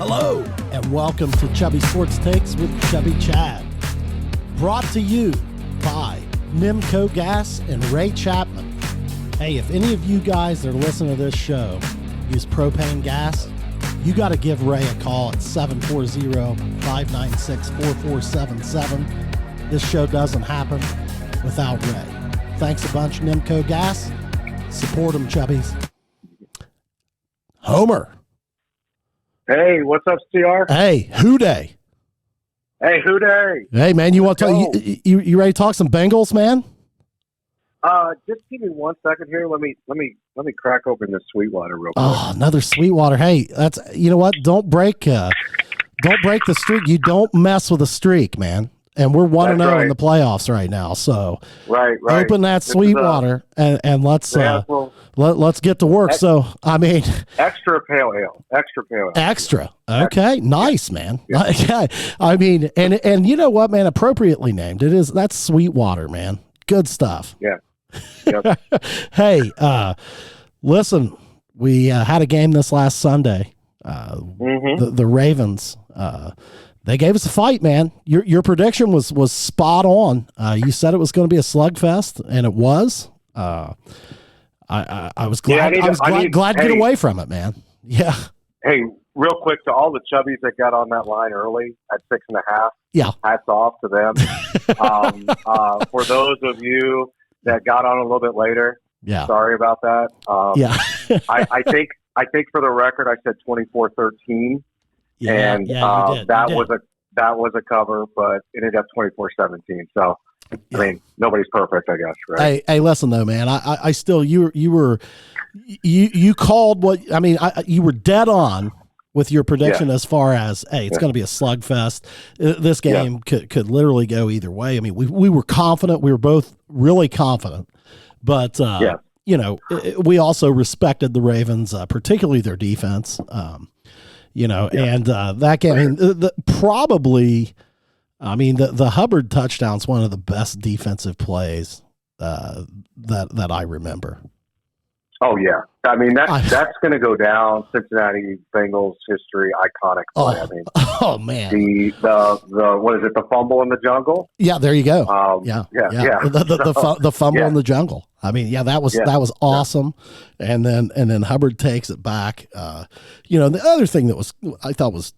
Hello, and welcome to Chubby Sports Takes with Chubby Chad. Brought to you by Nimco Gas and Ray Chapman. Hey, if any of you guys that are listening to this show use propane gas, you got to give Ray a call at 740-596-4477. This show doesn't happen without Ray. Thanks a bunch, Nimco Gas. Support them, Chubbies. Homer. Hey, what's up, CR? Hey, who day? Hey, who day? Hey, man, you want to talk? You ready to talk some Bengals, man? Just give me 1 second here. Let me crack open this Sweetwater real quick. Oh, another Sweetwater. Hey, that's you know what? Don't break the streak. You don't mess with a streak, man. And we're 1-0 in the playoffs right now. So right. Open that Sweetwater and let's let's get to work. So I mean, extra pale ale. Extra. Okay, nice, man. Yeah. Okay. I mean, and you know what, man? Appropriately named. That's Sweetwater, man. Good stuff. Yeah. Yep. Hey, listen, we had a game this last Sunday. The Ravens. They gave us a fight, man. Your prediction was spot on. You said it was going to be a slugfest, and it was. I was glad. I was glad to get away from it, man. Yeah. Hey, real quick to all the chubbies that got on that line early at 6.5. Yeah. Hats off to them. For those of you that got on a little bit later, yeah. Sorry about that. Yeah. I think for the record, I said 24-13. Yeah, and that was a cover, but it ended up 24-17. So, I mean, nobody's perfect, I guess, right? Hey, listen though, man. I still you called what I mean. You were dead on with your prediction as far as it's going to be a slugfest. This game could literally go either way. I mean, we were confident. We were both really confident, but you know, we also respected the Ravens, particularly their defense. And that game, I mean, the Hubbard touchdown's one of the best defensive plays that I remember. Oh yeah, I mean that's going to go down Cincinnati Bengals history, iconic play. I mean, oh man, the what is it? The fumble in the jungle? Yeah, there you go. Yeah. The fumble in the jungle. I mean, that was awesome. Yeah. And then Hubbard takes it back. The other thing that I thought was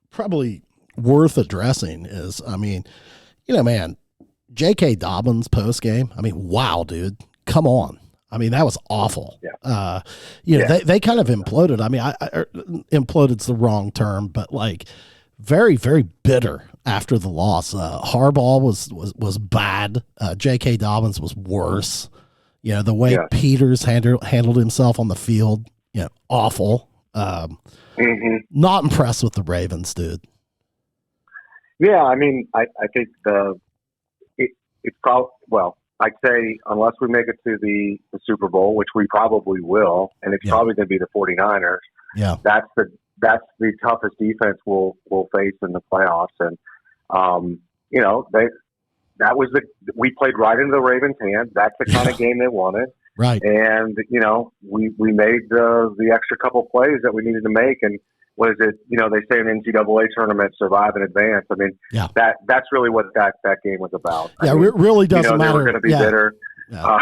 probably worth addressing is, I mean, man, J.K. Dobbins post game. I mean, wow, dude, come on. I mean, that was awful. Yeah. They kind of imploded. I mean, imploded's the wrong term, but like very, very bitter after the loss. Harbaugh was bad. J.K. Dobbins was worse. The way Peters handled himself on the field, awful. Not impressed with the Ravens, dude. Yeah, I mean, I think it's probably, well, I'd say unless we make it to the Super Bowl, which we probably will, and it's probably going to be the 49ers. Yeah, that's the toughest defense we'll face in the playoffs, and we played right into the Ravens' hands. That's the kind of game they wanted, right? And we made the extra couple plays that we needed to make, and what is it? They say in NCAA tournament, survive in advance. I mean, that's really what that game was about. Yeah, it really doesn't matter. They were going to be bitter. Yeah.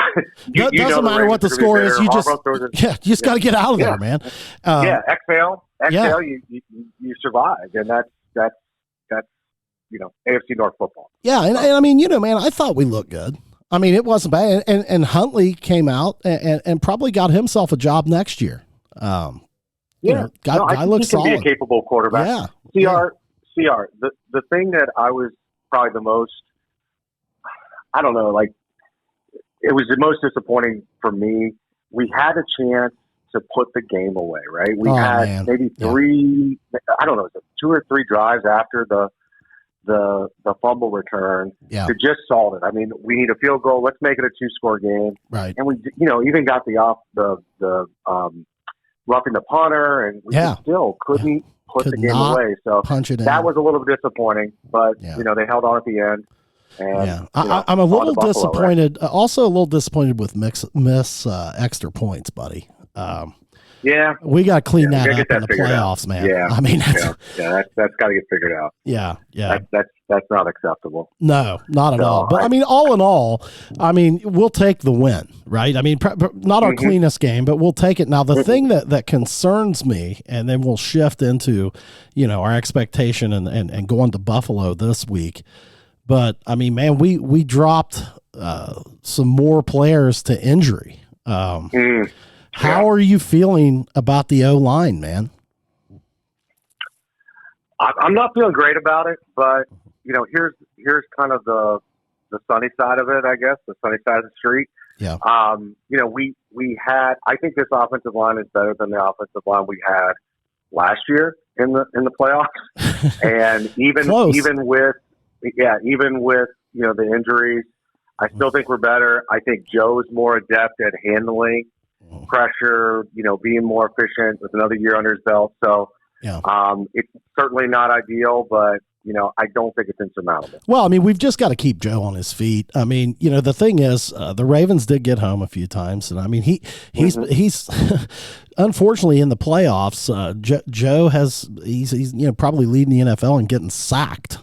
Doesn't matter what the score is. You just got to get out of there, man. Exhale. You survive, and that's AFC North football. Yeah, and I mean, man, I thought we looked good. I mean, it wasn't bad, and Huntley came out and probably got himself a job next year. Guy looks solid. He can be a capable quarterback. Yeah. CR. The thing that I was probably the most, I don't know, like it was the most disappointing for me. We had a chance to put the game away, right? We had maybe three, I don't know, 2 or 3 drives after the fumble return to just solve it. I mean, we need a field goal. Let's make it a 2-score game. Right. And we, even got the roughing the punter, and we still couldn't put the game away. So that was a little disappointing, but they held on at the end. And, I'm a little disappointed. Also, a little disappointed with miss extra points, buddy. Yeah, we got to clean that up in the playoffs, man. Yeah, I mean, that's got to get figured out. Yeah. That's not acceptable. No, not at all. But I mean, all in all, I mean, we'll take the win, right? I mean, not our cleanest game, but we'll take it. Now, the thing that concerns me, and then we'll shift into, our expectation and going to Buffalo this week. But I mean, man, we dropped some more players to injury. How are you feeling about the O-line, man? I'm not feeling great about it, but here's kind of the sunny side of it, I guess, the sunny side of the street. Yeah. We had, I think this offensive line is better than the offensive line we had last year in the playoffs, and even with the injuries, I still think we're better. I think Joe's more adept at handling pressure, being more efficient with another year under his belt. So it's certainly not ideal, but I don't think it's insurmountable. Well, I mean, we've just got to keep Joe on his feet. I mean, the thing is, the Ravens did get home a few times, and I mean, he's unfortunately in the playoffs. Joe he's probably leading the NFL and getting sacked.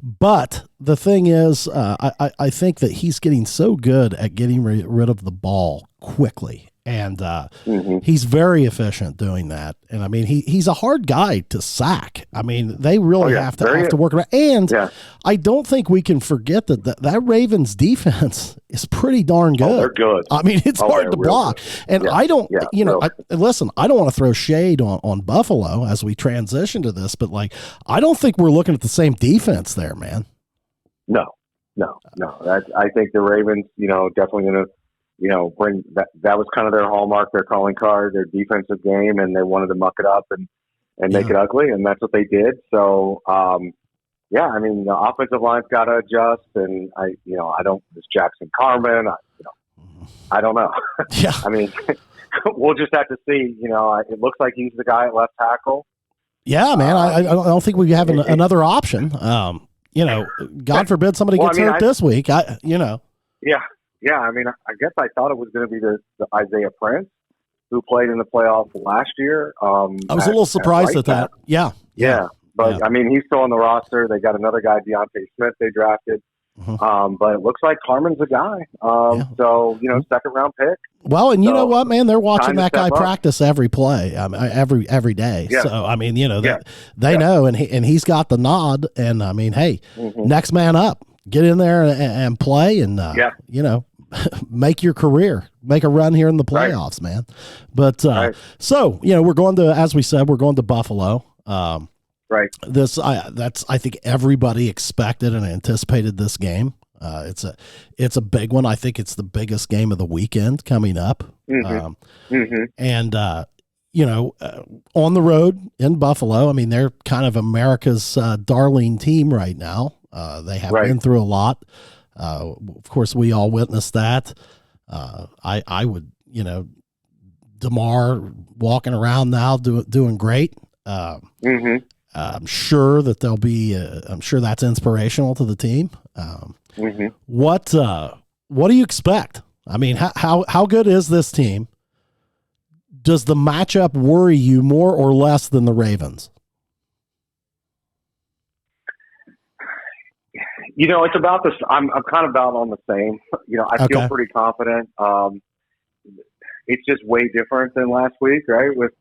But the thing is, I think that he's getting so good at getting rid of the ball quickly. And he's very efficient doing that. And I mean, he's a hard guy to sack. I mean, they really have to work around. And I don't think we can forget that Ravens defense is pretty darn good. Oh, they're good. I mean, it's hard to block. And I don't, listen, I don't want to throw shade on Buffalo as we transition to this, but I don't think we're looking at the same defense there, man. No. I think the Ravens, definitely going to, bring that was kind of their hallmark, their calling card, their defensive game, and they wanted to muck it up and make it ugly, and that's what they did. So, I mean, the offensive line's got to adjust, and this Jackson Carman, I don't know. Yeah. I mean, we'll just have to see. It looks like he's the guy at left tackle. Yeah, man. I don't think we have another option. God forbid somebody gets hurt this week. Yeah, I mean, I guess I thought it was going to be the Isaiah Prince who played in the playoffs last year. I was a little surprised at that. Yeah. But I mean, he's still on the roster. They got another guy, Deontay Smith, they drafted. But it looks like Carmen's a guy. So, second round pick. Well, and you know what, man? They're watching that guy practice every play, every day. Yeah. So, I mean, they know, and he's got the nod. And, I mean, hey, next man up. Get in there and play and, make your career, make a run here in the playoffs, man. But so, we're going to, as we said, we're going to Buffalo. Right. I think everybody expected and anticipated this game. It's a big one. I think it's the biggest game of the weekend coming up. And, on the road in Buffalo, I mean, they're kind of America's darling team right now. They have been through a lot. Of course, we all witnessed that. I would, DeMar walking around now doing great. I'm sure that there'll be. I'm sure that's inspirational to the team. What do you expect? I mean, how good is this team? Does the matchup worry you more or less than the Ravens? It's about this. I'm kind of about on the same. I feel pretty confident. It's just way different than last week, right? With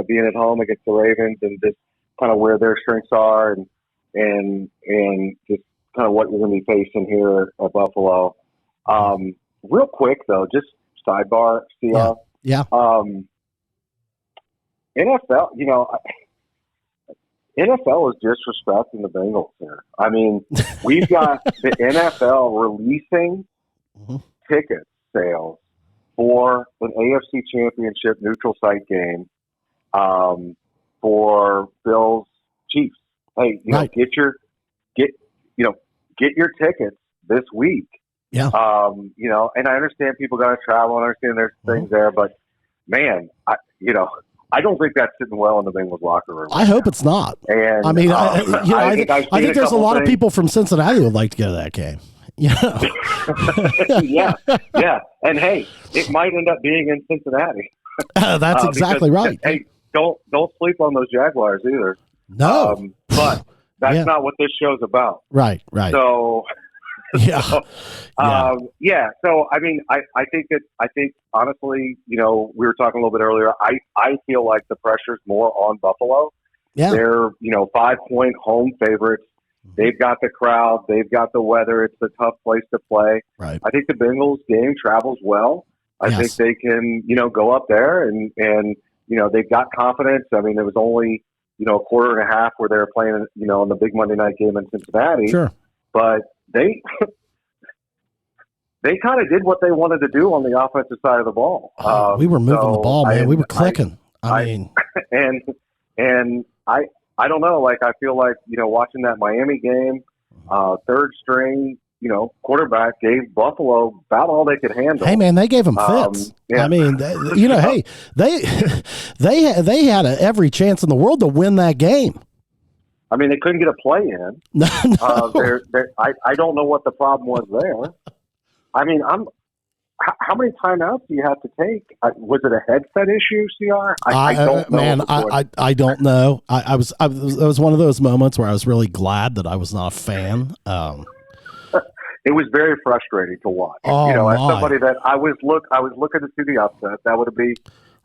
being at home against the Ravens and just kind of where their strengths are and just kind of what you're going to be facing here at Buffalo. Real quick though, just sidebar, CR. Yeah. NFL, NFL is disrespecting the Bengals here. I mean, we've got the NFL releasing ticket sales for an AFC Championship neutral site game for Bills Chiefs. Hey, get your tickets this week. Yeah. And I understand people got to travel. I understand there's things there, but man, I don't think that's sitting well in the Bengals locker room. I hope it's not. And I mean, I think there's a lot of people from Cincinnati who would like to go to that game. Yeah, yeah. And hey, it might end up being in Cincinnati. That's exactly because, right. Hey, don't sleep on those Jaguars either. No, but that's not what this show's about. Right. So, yeah, yeah. So I mean, I think honestly, we were talking a little bit earlier. I feel like the pressure's more on Buffalo. Yeah, they're 5-point home favorites. They've got the crowd. They've got the weather. It's a tough place to play. Right. I think the Bengals game travels well. I think they can, go up there and they've got confidence. I mean, there was only, a quarter and a half where they were playing, in the big Monday night game in Cincinnati. Sure. But they kind of did what they wanted to do on the offensive side of the ball. We were moving the ball, man. We were clicking. I mean, and I don't know. Like, I feel like, watching that Miami game, third string, quarterback gave Buffalo about all they could handle. Hey, man, they gave them fits. I mean, hey, they had every chance in the world to win that game. I mean, they couldn't get a play in. No. I don't know what the problem was there. I mean, how many timeouts do you have to take? Was it a headset issue, CR? I don't know. Man, I don't know. It was one of those moments where I was really glad that I was not a fan. It was very frustrating to watch. As somebody that I was looking to see the upset. That would be,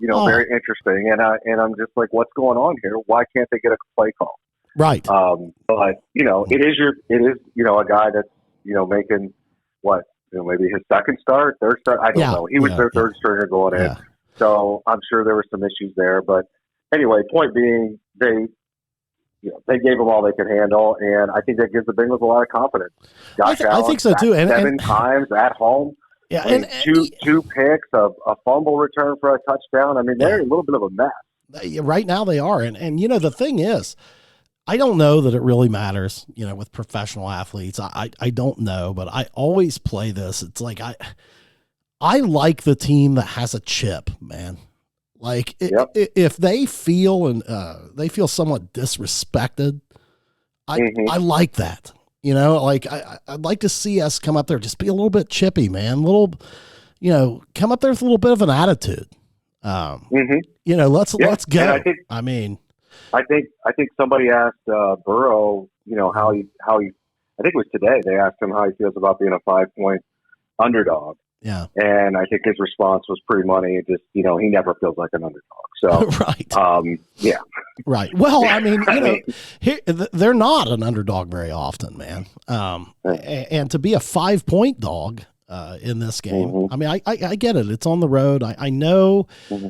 very interesting. And I'm just like, what's going on here? Why can't they get a play call? Right. But it is a guy that's making what. Maybe his second start, third start. I don't know. He was their third stringer going in. So I'm sure there were some issues there. But anyway, point being, they gave them all they could handle. And I think that gives the Bengals a lot of confidence. I think so too. And seven times at home. Yeah. And two picks, a fumble return for a touchdown. I mean, they're a little bit of a mess. Right now they are. And the thing is, I don't know that it really matters, with professional athletes. I don't know, but I always play this. It's like I like the team that has a chip, man. Like if they feel they feel somewhat disrespected, I like that. Like I'd like to see us come up there, just be a little bit chippy, man. Come up there with a little bit of an attitude. Let's go. I think somebody asked Burrow, how he. I think it was today. They asked him how he feels about being a 5-point underdog. Yeah, and I think his response was pretty money. Just he never feels like an underdog. So right, yeah, right. Well, I mean, they're not an underdog very often, man. And to be a 5-point dog. In this game. I mean, I get it. It's on the road. I know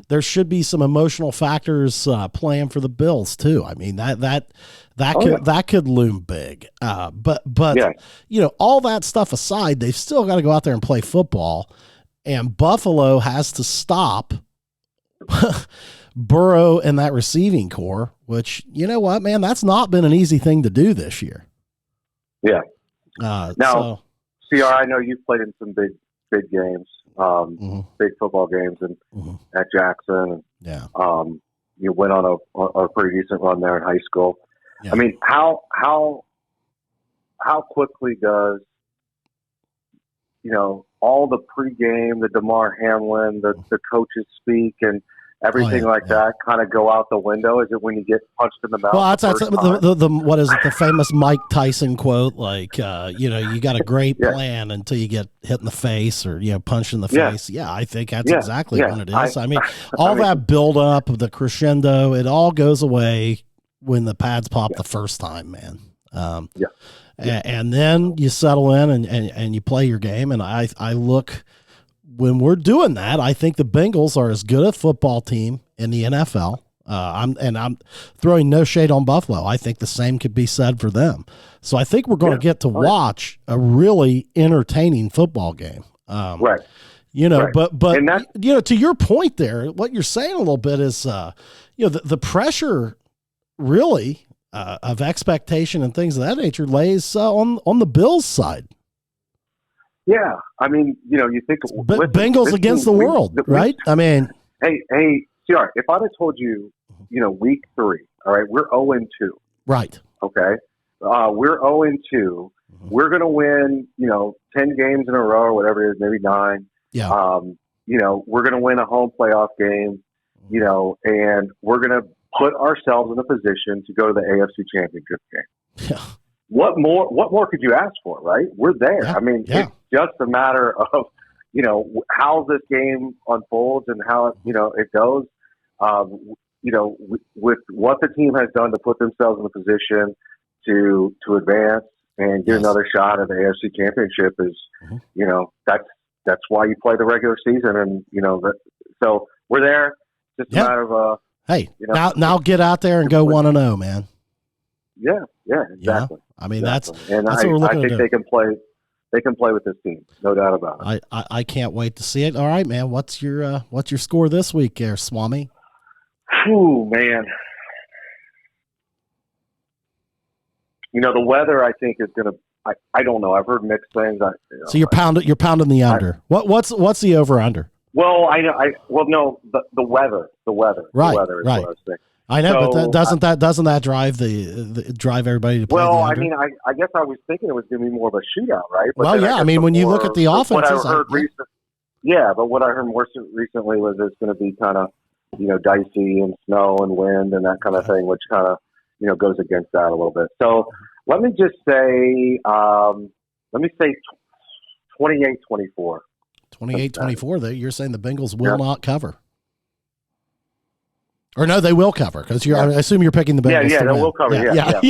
there should be some emotional factors playing for the Bills too. I mean, that could loom big. But all that stuff aside, they've still got to go out there and play football, and Buffalo has to stop Burrow and that receiving core, which, you know what, man, that's not been an easy thing to do this year. Yeah. Now, CR, I know you've played in some big games, big football games, and at Jackson. Yeah. You went on a pretty decent run there in high school. Yeah. I mean, how quickly does all the pregame, the Damar Hamlin, the coaches speak, and everything that kind of go out the window? Is it when you get punched in the mouth? Well, that's the what is it, the famous Mike Tyson quote, like, you got a great plan until you get hit in the face or, punched in the face. Yeah, I think that's exactly what it is. I mean, that build up of the crescendo, it all goes away when the pads pop the first time, man. And then you settle in and you play your game. And I look, when we're doing that, I think the Bengals are as good a football team in the NFL. I'm throwing no shade on Buffalo. I think the same could be said for them. So I think we're going to get to watch a really entertaining football game. Right. But to your point there, what you're saying a little bit is, the pressure really of expectation and things of that nature lays on the Bills side. Yeah, I mean, you think Bengals against the world, right? I mean, hey, CR, if I'd have told you, week 3, all right, we're 0-2, right? Okay, we're 0-2, we're going to win, 10 games in a row or whatever it is, maybe 9. Yeah. We're going to win a home playoff game, and we're going to put ourselves in a position to go to the AFC Championship game. Yeah. What more could you ask for, right? We're there. Yeah. I mean, it's just a matter of, how this game unfolds and how, it goes. With what the team has done to put themselves in a position to advance and get another shot at the AFC Championship is, that's why you play the regular season. And, so we're there. Just a matter of, hey, now get out there and go 1-0, man. Yeah, exactly. I mean, exactly. that's what we're looking I think they can play. They can play with this team, no doubt about it. I can't wait to see it. All right, man. What's your score this week, there, Swami? Ooh, man. The weather I think is going to. I don't know. I've heard mixed things. So you're pounding the under. What's the over under? Well, I know. No, the weather. Right, the weather is right. what I was saying. I know, but doesn't that drive drive everybody to play the under? I mean, I guess I was thinking it was going to be more of a shootout, right? But I mean, when you look at the offenses, what I heard but what I heard more recently was it's going to be kind of, dicey and snow and wind and that kind of thing, which kind of, goes against that a little bit. So let me just say, 28-24. 28-24. You're saying the Bengals will not cover. Or no, they will cover because I assume you're picking the Bengals. Yeah, they will cover. Yeah.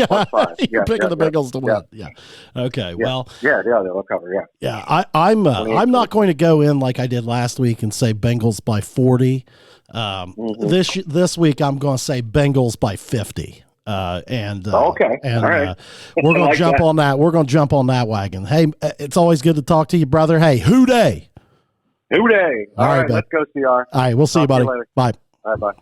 You're picking the Bengals to win. Yeah. Okay. Well. Yeah, they will cover. Yeah. Yeah. I'm not going to go in like I did last week and say Bengals by 40. This week I'm going to say Bengals by 50. Okay. And all right. We're going to jump on that. We're going to jump on that wagon. Hey, it's always good to talk to you, brother. Hey, hoo day. All right, let's go, CR. All right, we'll see you, buddy. Bye. Bye. All right, bye.